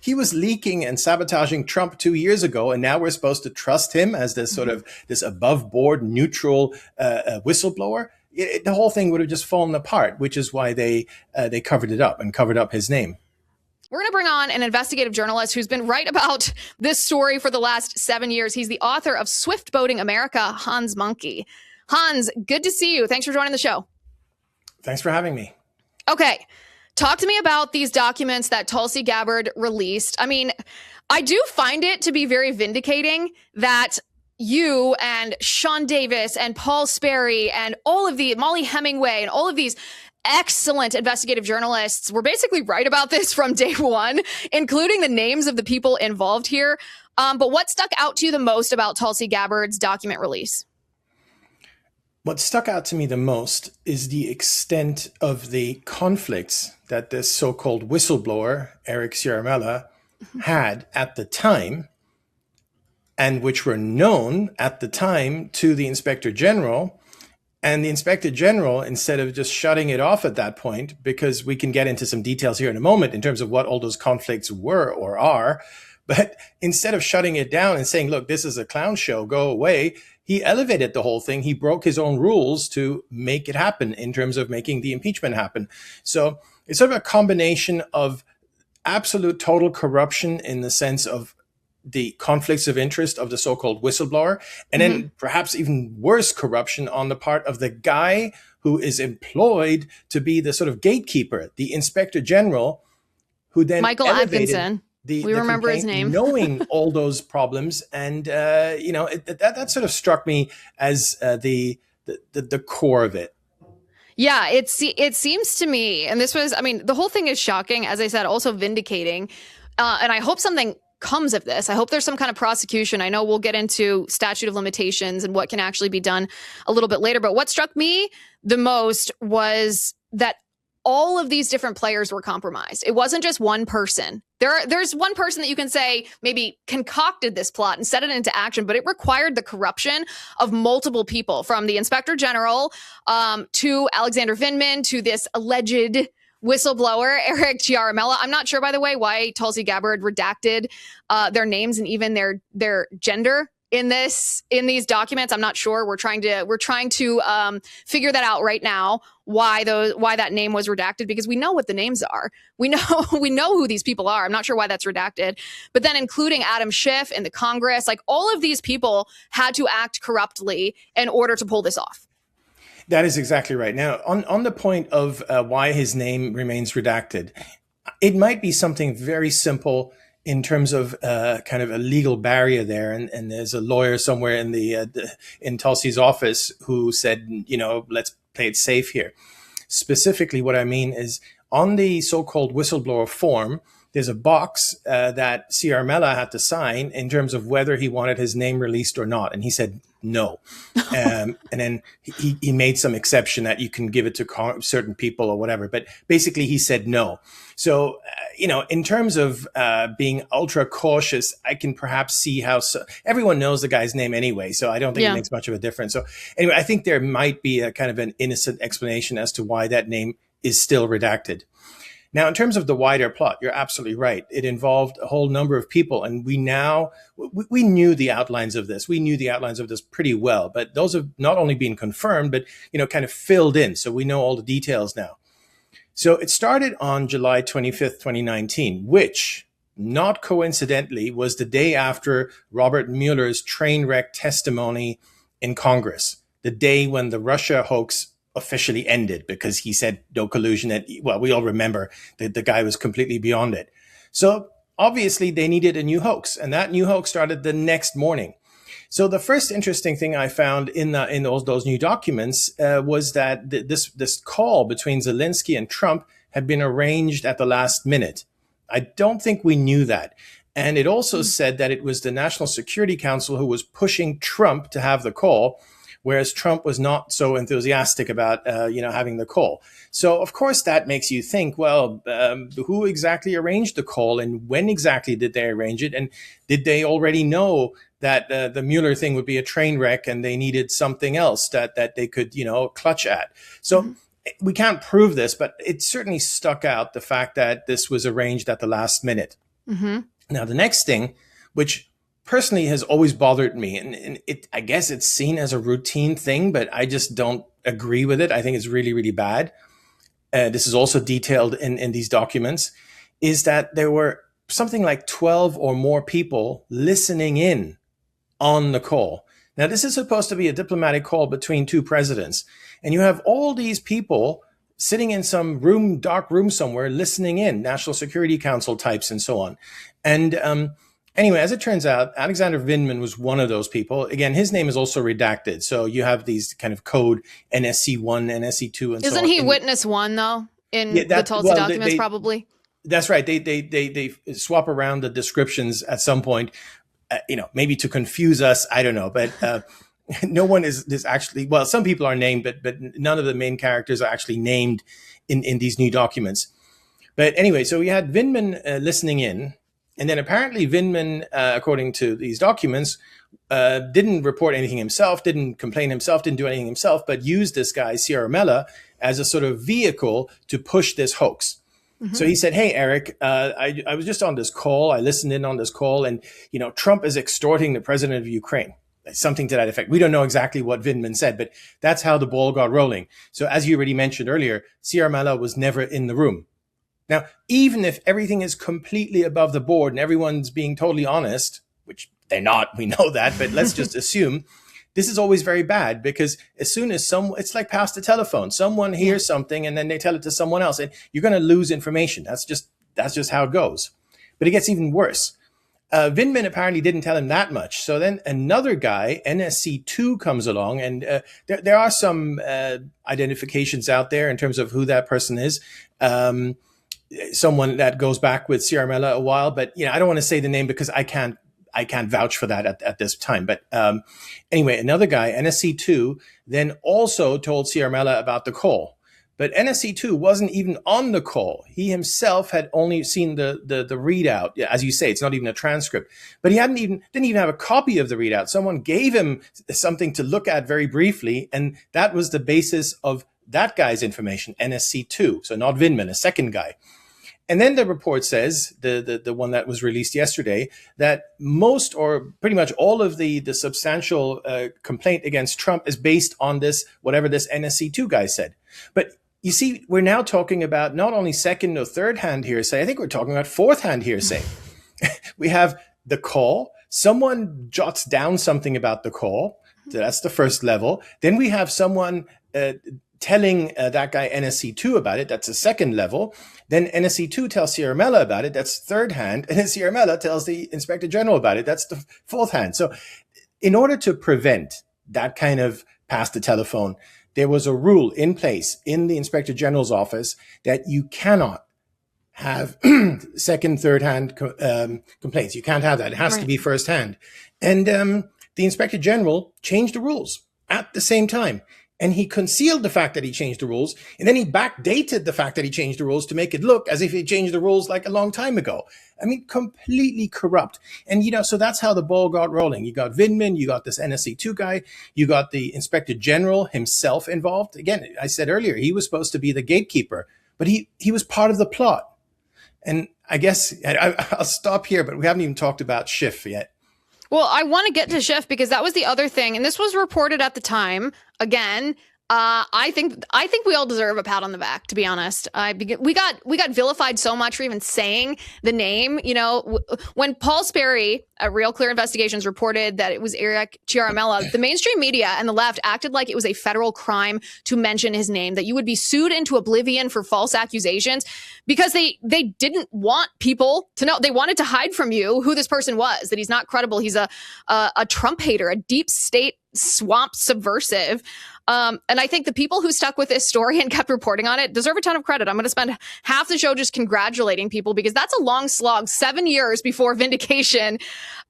he was leaking and sabotaging Trump 2 years ago, and now we're supposed to trust him as this sort of this above board neutral whistleblower. The whole thing would have just fallen apart, which is why they covered it up and covered up his name. We're going to bring on an investigative journalist who's been right about this story for the last 7 years. He's the author of Swiftboating America, Hans Mahncke. Hans, good to see you. Thanks for joining the show. Thanks for having me. Okay. Talk to me about these documents that Tulsi Gabbard released. I mean, I do find it to be very vindicating that you and Sean Davis and Paul Sperry and all of the Molly Hemingway and all of these excellent investigative journalists were basically right about this from day one, including the names of the people involved here. But what stuck out to you the most about Tulsi Gabbard's document release? What stuck out to me the most is the extent of the conflicts that this so-called whistleblower, Eric Ciaramella, had at the time, and which were known at the time to the Inspector General. And the Inspector General, instead of just shutting it off at that point, because we can get into some details here in a moment in terms of what all those conflicts were or are, but instead of shutting it down and saying, look, this is a clown show, go away, he elevated the whole thing. He broke his own rules to make it happen in terms of making the impeachment happen. So it's sort of a combination of absolute total corruption in the sense of the conflicts of interest of the so-called whistleblower, and then perhaps even worse corruption on the part of the guy who is employed to be the sort of gatekeeper, the Inspector General, who then Michael Atkinson. We remember his name. Knowing all those problems. And, that sort of struck me as the core of it. Yeah, it seems to me, and this was, I mean, the whole thing is shocking, as I said, also vindicating. And I hope something comes of this. I hope there's some kind of prosecution. I know we'll get into statute of limitations and what can actually be done a little bit later. But what struck me the most was that all of these different players were compromised. It wasn't just one person. There's one person that you can say maybe concocted this plot and set it into action, but it required the corruption of multiple people, from the Inspector General to Alexander Vindman to this alleged whistleblower, Eric Ciaramella. I'm not sure, by the way, why Tulsi Gabbard redacted their names and even their gender in these documents. I'm not sure. We're trying to figure that out right now. Why that name was redacted, because we know what the names are. We know who these people are. I'm not sure why that's redacted. But then including Adam Schiff in the Congress, like all of these people had to act corruptly in order to pull this off. That is exactly right. Now, on the point of why his name remains redacted, it might be something very simple in terms of kind of a legal barrier there. And there's a lawyer somewhere in Tulsi's office who said, let's play it safe here. Specifically, what I mean is on the so-called whistleblower form, there's a box that Ciaramella had to sign in terms of whether he wanted his name released or not. And he said no. And then he made some exception that you can give it to certain people or whatever. But basically, he said no. So, in terms of being ultra cautious, I can perhaps see how everyone knows the guy's name anyway. So I don't think it makes much of a difference. So anyway, I think there might be a kind of an innocent explanation as to why that name is still redacted. Now, in terms of the wider plot, you're absolutely right. It involved a whole number of people, and we knew the outlines of this. We knew the outlines of this pretty well, but those have not only been confirmed, but, kind of filled in. So we know all the details now. So it started on July 25th, 2019, which, not coincidentally, was the day after Robert Mueller's train wreck testimony in Congress, the day when the Russia hoax officially ended, because he said no collusion. And, well, we all remember that the guy was completely beyond it. So obviously they needed a new hoax, and that new hoax started the next morning. So the first interesting thing I found in those new documents was that this call between Zelensky and Trump had been arranged at the last minute. I don't think we knew that. And it also said that it was the National Security Council who was pushing Trump to have the call, whereas Trump was not so enthusiastic about, having the call. So, of course, that makes you think, well, who exactly arranged the call, and when exactly did they arrange it? And did they already know that the Mueller thing would be a train wreck and they needed something else that they could, clutch at? So we can't prove this, but it certainly stuck out, the fact that this was arranged at the last minute. Mm-hmm. Now, the next thing, which personally has always bothered me, and I guess it's seen as a routine thing, but I just don't agree with it. I think it's really, really bad. This is also detailed in these documents, is that there were something like 12 or more people listening in on the call. Now, this is supposed to be a diplomatic call between two presidents, and you have all these people sitting in some room, dark room somewhere, listening in, National Security Council types and so on. And anyway, as it turns out, Alexander Vindman was one of those people. Again, his name is also redacted. So you have these kind of code NSC1, NSC2, and so on. Isn't he witness one, though, in the Tulsi documents, probably? That's right. They swap around the descriptions at some point, maybe to confuse us. I don't know. But no one is actually, well, some people are named, but none of the main characters are actually named in these new documents. But anyway, so we had Vindman listening in. And then apparently Vindman, according to these documents, didn't report anything himself, didn't complain himself, didn't do anything himself, but used this guy, Ciaramella, as a sort of vehicle to push this hoax. Mm-hmm. So he said, hey, Eric, I was just on this call. I listened in on this call. And, Trump is extorting the president of Ukraine. Something to that effect. We don't know exactly what Vindman said, but that's how the ball got rolling. So as you already mentioned earlier, Ciaramella was never in the room. Now, even if everything is completely above the board and everyone's being totally honest, which they're not, we know that, but let's just assume, this is always very bad because as soon as it's like past the telephone, someone hears something and then they tell it to someone else and you're going to lose information. That's just how it goes. But it gets even worse. Vindman apparently didn't tell him that much. So then another guy, NSC2, comes along, and there are some identifications out there in terms of who that person is. Someone that goes back with Ciaramella a while, but I don't want to say the name because I can't vouch for that at this time. But anyway, another guy, NSC2, then also told Ciaramella about the call. But NSC2 wasn't even on the call. He himself had only seen the readout. As you say, it's not even a transcript. But he didn't even have a copy of the readout. Someone gave him something to look at very briefly, and that was the basis of that guy's information, NSC2. So not Vindman, a second guy. And then the report says, the one that was released yesterday, that most or pretty much all of the substantial complaint against Trump is based on this, whatever this NSC2 guy said. But you see, we're now talking about not only second or third hand hearsay, I think we're talking about fourth hand hearsay. We have the call. Someone jots down something about the call. So that's the first level. Then we have someone telling that guy NSC2 about it. That's the second level. Then NSC2 tells Ciaramella about it. That's third hand. And then Ciaramella tells the Inspector General about it. That's the fourth hand. So in order to prevent that kind of past the telephone, there was a rule in place in the Inspector General's office that you cannot have second, third hand complaints. You can't have that. It has to be first hand. And the Inspector General changed the rules at the same time. And he concealed the fact that he changed the rules. And then he backdated the fact that he changed the rules to make it look as if he changed the rules like a long time ago. I mean, completely corrupt. And, so that's how the ball got rolling. You got Vindman, you got this NSC2 guy, you got the Inspector General himself involved. Again, I said earlier, he was supposed to be the gatekeeper, but he was part of the plot. And I guess I'll stop here, but we haven't even talked about Schiff yet. Well, I want to get to Schiff because that was the other thing, and this was reported at the time. Again, I think we all deserve a pat on the back, to be honest. We got vilified so much for even saying the name. When Paul Sperry at Real Clear Investigations reported that it was Eric Ciaramella, the mainstream media and the left acted like it was a federal crime to mention his name, that you would be sued into oblivion for false accusations because they didn't want people to know. They wanted to hide from you who this person was, that he's not credible. He's a Trump hater, a deep state swamp subversive. And I think the people who stuck with this story and kept reporting on it deserve a ton of credit. I'm going to spend half the show just congratulating people because that's a long slog, 7 years before vindication.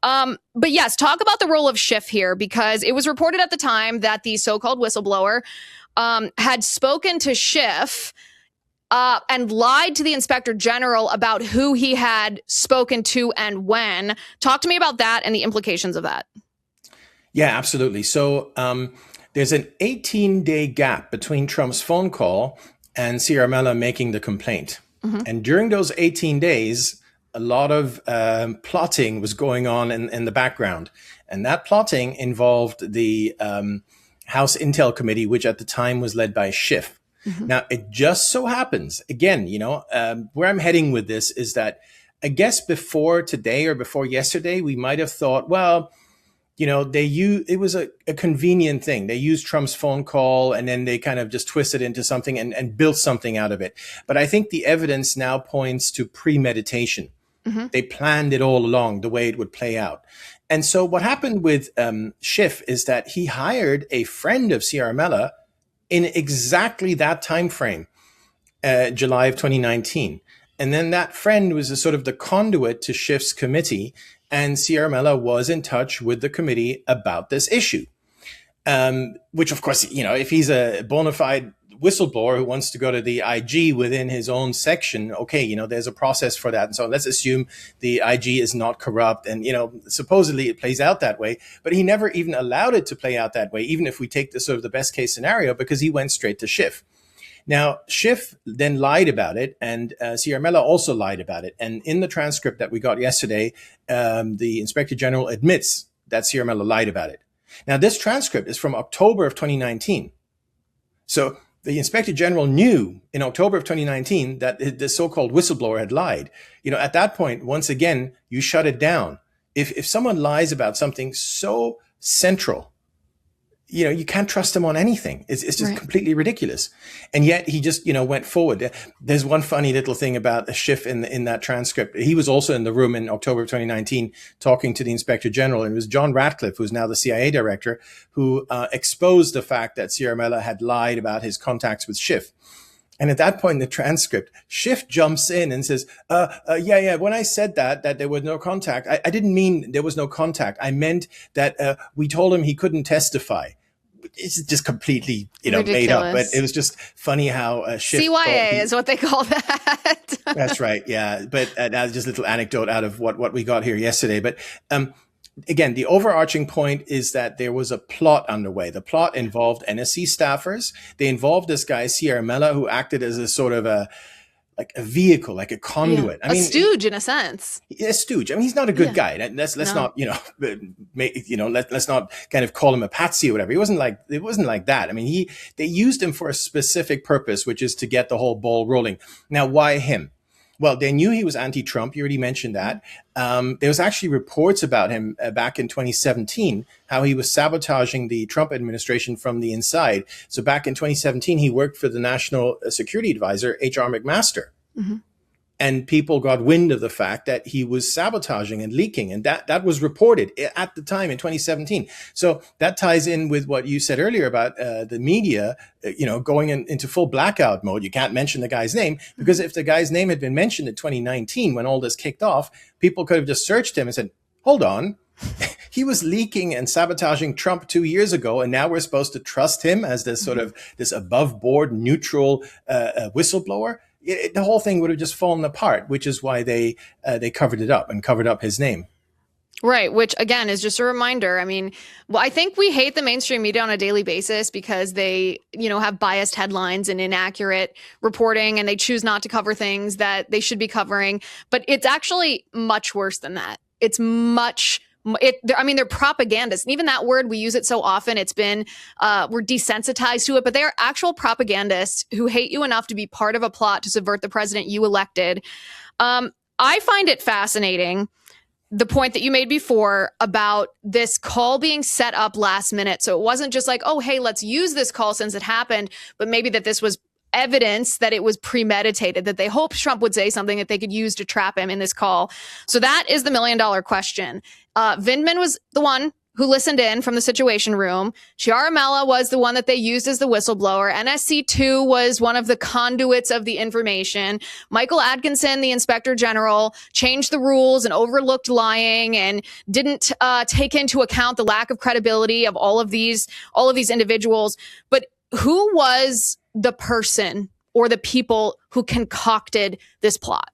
But yes, talk about the role of Schiff here, because it was reported at the time that the so-called whistleblower had spoken to Schiff and lied to the Inspector General about who he had spoken to and when. Talk to me about that and the implications of that. Yeah, absolutely. So there's an 18-day gap between Trump's phone call and Ciaramella making the complaint. Mm-hmm. And during those 18 days, a lot of plotting was going on in the background. And that plotting involved the House Intel Committee, which at the time was led by Schiff. Mm-hmm. Now, it just so happens, again, where I'm heading with this is that I guess before today or before yesterday, we might have thought, well, it was a convenient thing. They used Trump's phone call and then they kind of just twisted into something and built something out of it. But I think the evidence now points to premeditation. Mm-hmm. They planned it all along, the way it would play out. And so what happened with Schiff is that he hired a friend of Ciaramella in exactly that time frame, July of 2019. And then that friend was a sort of the conduit to Schiff's committee, and Ciaramella was in touch with the committee about this issue, which, of course, if he's a bona fide whistleblower who wants to go to the IG within his own section, okay, there's a process for that. And so let's assume the IG is not corrupt. And, supposedly it plays out that way, but he never even allowed it to play out that way, even if we take the sort of the best case scenario, because he went straight to Schiff. Now, Schiff then lied about it, and Ciaramella also lied about it. And in the transcript that we got yesterday, the Inspector General admits that Ciaramella lied about it. Now, this transcript is from October of 2019. So the Inspector General knew in October of 2019 that the so-called whistleblower had lied. At that point, once again, you shut it down. If someone lies about something so central, you can't trust him on anything. It's just right. Completely ridiculous. And yet he just, went forward. There's one funny little thing about Schiff in that transcript. He was also in the room in October of 2019 talking to the Inspector General. And it was John Ratcliffe, who's now the CIA director, who exposed the fact that Ciaramella had lied about his contacts with Schiff. And at that point in the transcript, Schiff jumps in and says, yeah, when I said that there was no contact, I didn't mean there was no contact. I meant that we told him he couldn't testify. It's just completely, made up. But it was just funny how Schiff... CYA is what they call that. That's right, yeah. But that's just a little anecdote out of what we got here yesterday. But again, the overarching point is that there was a plot underway. The plot involved NSC staffers. They involved this guy, Ciaramella, who acted as a sort of a vehicle, like a conduit. Yeah. A stooge, in a sense. A stooge. I mean, he's not a good guy. Let's not, let's not kind of call him a patsy or whatever. It wasn't like that. I mean, they used him for a specific purpose, which is to get the whole ball rolling. Now, why him? Well, they knew he was anti-Trump. You already mentioned that. There was actually reports about him back in 2017, how he was sabotaging the Trump administration from the inside. So back in 2017, he worked for the National Security Advisor, H.R. McMaster. Mm-hmm. And people got wind of the fact that he was sabotaging and leaking. And that was reported at the time in 2017. So that ties in with what you said earlier about the media, going into full blackout mode. You can't mention the guy's name, because if the guy's name had been mentioned in 2019, when all this kicked off, people could have just searched him and said, hold on. He was leaking and sabotaging Trump 2 years ago, and now we're supposed to trust him as this sort of this above board, neutral whistleblower. The whole thing would have just fallen apart, which is why they covered it up and covered up his name. Right, which again is just a reminder. I mean, I think we hate the mainstream media on a daily basis because they, have biased headlines and inaccurate reporting, and they choose not to cover things that they should be covering. But it's actually much worse than that. It's they're propagandists. And even that word, we use it so often. It's been, we're desensitized to it, but they are actual propagandists who hate you enough to be part of a plot to subvert the president you elected. I find it fascinating, the point that you made before about this call being set up last minute. So it wasn't just like, oh, hey, let's use this call since it happened, but maybe that this was evidence that it was premeditated, that they hoped Trump would say something that they could use to trap him in this call. So that is the $1 million question. Vindman was the one who listened in from the Situation Room. Ciaramella was the one that they used as the whistleblower. NSC2 was one of the conduits of the information. Michael Atkinson, the Inspector General, changed the rules and overlooked lying and didn't take into account the lack of credibility of all of these individuals. But who was the person or the people who concocted this plot?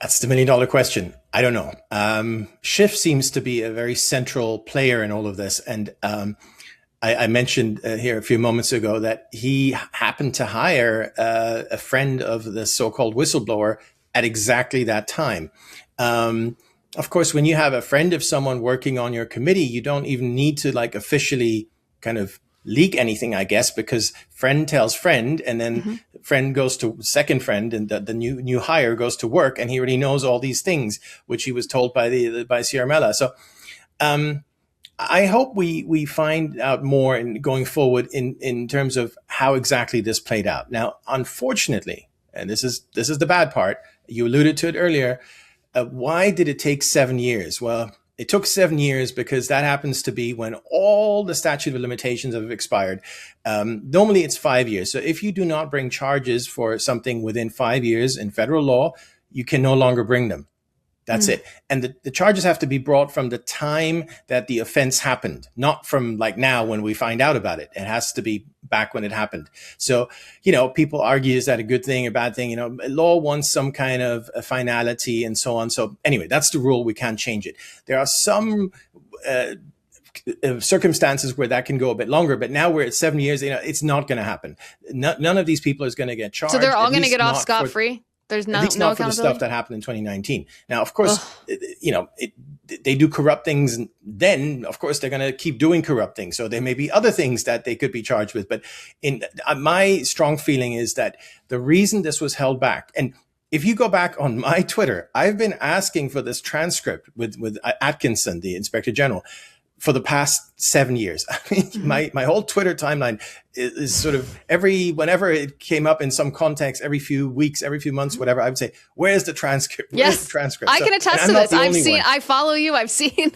That's the $1 million question. I don't know. Schiff seems to be a very central player in all of this. And I mentioned here a few moments ago that he happened to hire a friend of the so-called whistleblower at exactly that time. Of course, when you have a friend of someone working on your committee, you don't even need to like officially kind of leak anything, I guess, because friend tells friend, and then friend goes to second friend, and the new hire goes to work, and he already knows all these things, which he was told by Ciaramella. So I hope we find out more in going forward in terms of how exactly this played out. Now, unfortunately, and this is the bad part, you alluded to it earlier. Why did it take 7 years? Well, it took 7 years because that happens to be when all the statute of limitations have expired. Normally, it's 5 years. So if you do not bring charges for something within 5 years in federal law, you can no longer bring them. That's it. And the charges have to be brought from the time that the offense happened, not from like now when we find out about it. It has to be back when it happened. So, people argue, is that a good thing, a bad thing? Law wants some kind of a finality and so on. So anyway, that's the rule. We can't change it. There are some circumstances where that can go a bit longer, but now we're at 7 years, it's not going to happen. None of these people is going to get charged. So they're all going to get off scot-free? There's no not for the stuff that happened in 2019. Now, of course, they do corrupt things. And then, of course, they're going to keep doing corrupt things. So there may be other things that they could be charged with. But my strong feeling is that the reason this was held back, and if you go back on my Twitter, I've been asking for this transcript with Atkinson, the Inspector General, for the past 7 years. I mean, my whole Twitter timeline is sort of whenever it came up in some context, every few weeks, every few months, whatever, I would say, where's the transcript? Where's the transcript? I can attest to this. I follow you. I've seen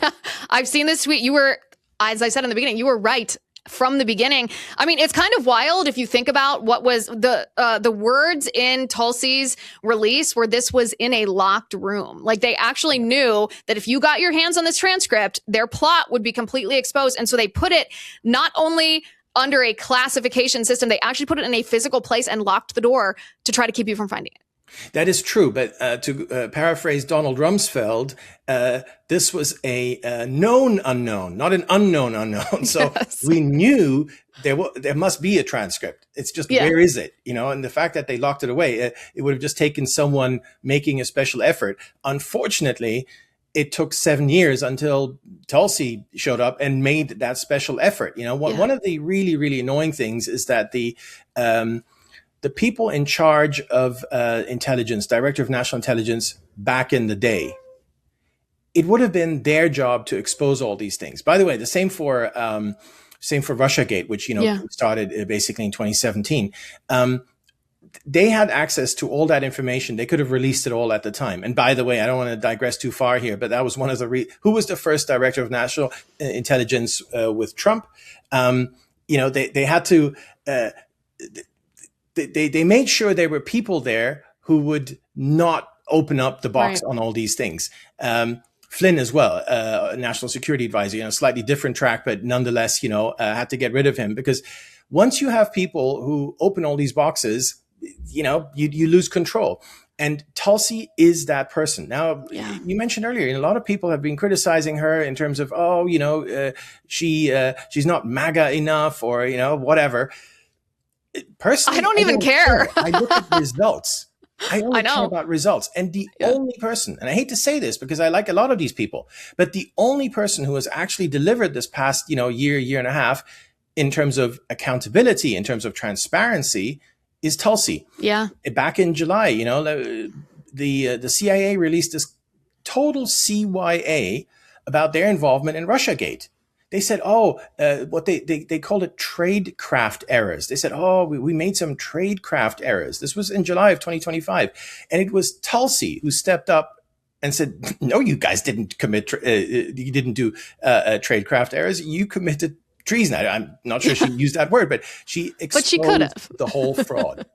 this tweet. You were, as I said in the beginning, you were right from the beginning. I mean, it's kind of wild if you think about what was the words in Tulsi's release, where this was in a locked room. Like, they actually knew that if you got your hands on this transcript, their plot would be completely exposed. And so they put it not only under a classification system, they actually put it in a physical place and locked the door to try to keep you from finding it. That is true, but to paraphrase Donald Rumsfeld, this was a known unknown, not an unknown unknown. So we knew there must be a transcript. It's just, where is it? And the fact that they locked it away, it would have just taken someone making a special effort. Unfortunately, it took 7 years until Tulsi showed up and made that special effort. One of the really, really annoying things is that the people in charge of intelligence, Director of National Intelligence, back in the day, it would have been their job to expose all these things. By the way, the same for Russiagate, which started basically in 2017. They had access to all that information. They could have released it all at the time. And by the way, I don't want to digress too far here, but that was one of the who was the first Director of National Intelligence with Trump? They had to. They made sure there were people there who would not open up the box on all these things. Flynn as well, National Security Advisor, slightly different track, but nonetheless, had to get rid of him, because once you have people who open all these boxes, you lose control. And Tulsi is that person. Now, you mentioned earlier, a lot of people have been criticizing her in terms of, she's not MAGA enough, or, whatever. Personally, I don't even care. I look at results. I only care about results. And the only person, and I hate to say this because I like a lot of these people, but the only person who has actually delivered this past, year and a half in terms of accountability, in terms of transparency, is Tulsi. Yeah. Back in July, the CIA released this total CYA about their involvement in Russiagate. They said, what they called it tradecraft errors. They said, we made some tradecraft errors. This was in July of 2025. And it was Tulsi who stepped up and said, no, you guys didn't commit, you didn't do tradecraft errors. You committed treason. I'm not sure she used that word, but she exposed the whole fraud.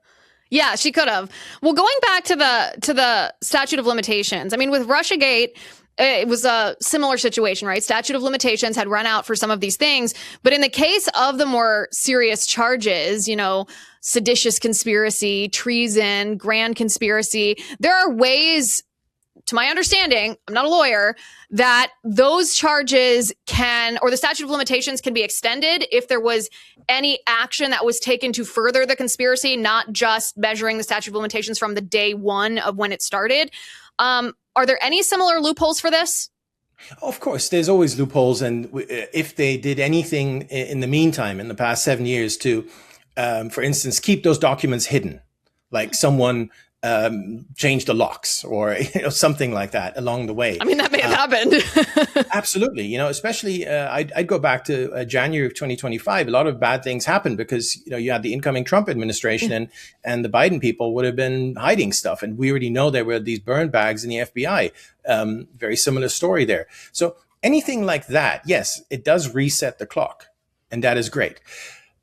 Yeah, she could have. Well, going back to the statute of limitations, I mean, with Russiagate, it was a similar situation, right? Statute of limitations had run out for some of these things. But in the case of the more serious charges, seditious conspiracy, treason, grand conspiracy, there are ways to my understanding, I'm not a lawyer, that those charges can, or the statute of limitations can be extended if there was any action that was taken to further the conspiracy, not just measuring the statute of limitations from the day one of when it started. Are there any similar loopholes for this? Of course, there's always loopholes. And if they did anything in the meantime, in the past 7 years to, for instance, keep those documents hidden, like someone changed the locks or something like that along the way. I mean, that may have happened. Absolutely. Especially I'd go back to January of 2025. A lot of bad things happened because, you had the incoming Trump administration and the Biden people would have been hiding stuff. And we already know there were these burn bags in the FBI. Very similar story there. So anything like that, yes, it does reset the clock. And that is great.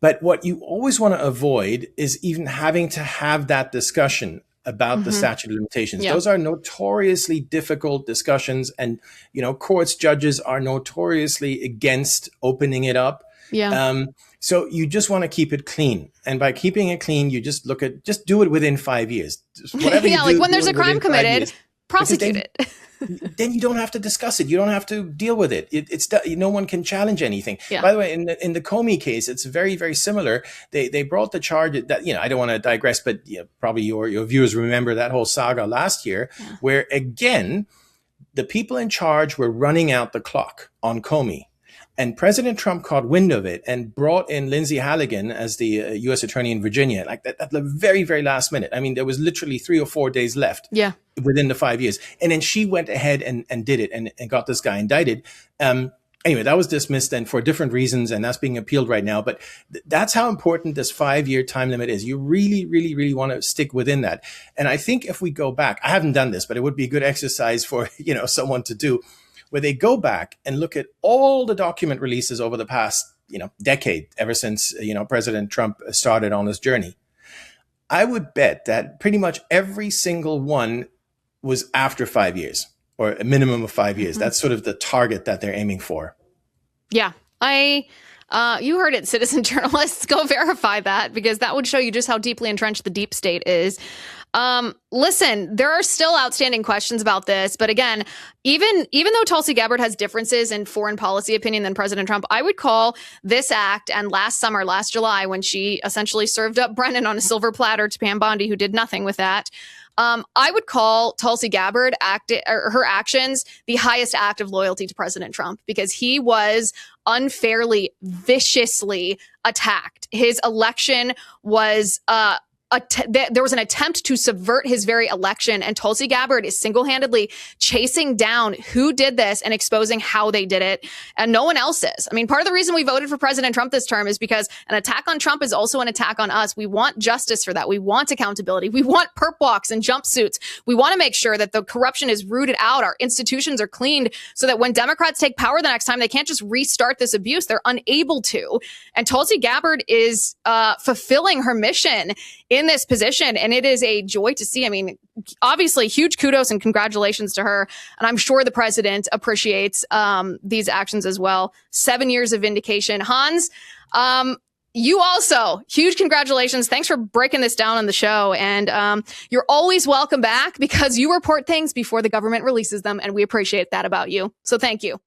But what you always want to avoid is even having to have that discussion about the statute of limitations. Those are notoriously difficult discussions. And, courts, judges are notoriously against opening it up. So you just want to keep it clean. And by keeping it clean, you just do it within 5 years. Whatever you do, like when there's a crime committed, prosecute it. Then you don't have to discuss it. You don't have to deal with it. It's no one can challenge anything. By the way, in the Comey case, it's very, very similar. They brought the charge that, I don't want to digress, but probably your viewers remember that whole saga last year, where again, the people in charge were running out the clock on Comey. And President Trump caught wind of it and brought in Lindsay Halligan as the U.S. attorney in Virginia, like that at the very, very last minute. I mean, there was literally 3 or 4 days left within the 5 years. And then she went ahead and did it and got this guy indicted. Anyway, that was dismissed and for different reasons, and that's being appealed right now. But that's how important this 5-year time limit is. You really, really, really want to stick within that. And I think if we go back, I haven't done this, but it would be a good exercise for, someone to do, where they go back and look at all the document releases over the past, decade, ever since, President Trump started on his journey. I would bet that pretty much every single one was after 5 years or a minimum of 5 years. That's sort of the target that they're aiming for. Yeah, you heard it, citizen journalists. Go verify that, because that would show you just how deeply entrenched the deep state is. Listen, there are still outstanding questions about this. But again, even though Tulsi Gabbard has differences in foreign policy opinion than President Trump, I would call this act, and last July, when she essentially served up Brennan on a silver platter to Pam Bondi, who did nothing with that, I would call Tulsi Gabbard her actions the highest act of loyalty to President Trump, because he was unfairly, viciously attacked. His election was there was an attempt to subvert his very election, and Tulsi Gabbard is single-handedly chasing down who did this and exposing how they did it, and no one else is. I mean, part of the reason we voted for President Trump this term is because an attack on Trump is also an attack on us. We want justice for that. We want accountability. We want perp walks and jumpsuits. We want to make sure that the corruption is rooted out. Our institutions are cleaned so that when Democrats take power the next time, they can't just restart this abuse. They're unable to. And Tulsi Gabbard is fulfilling her mission in this position, and it is a joy to see. I mean, obviously, huge kudos and congratulations to her, and I'm sure the president appreciates these actions as well. 7 years of vindication. Hans, you also, huge congratulations. Thanks for breaking this down on the show, and you're always welcome back, because you report things before the government releases them, and we appreciate that about you. So thank you.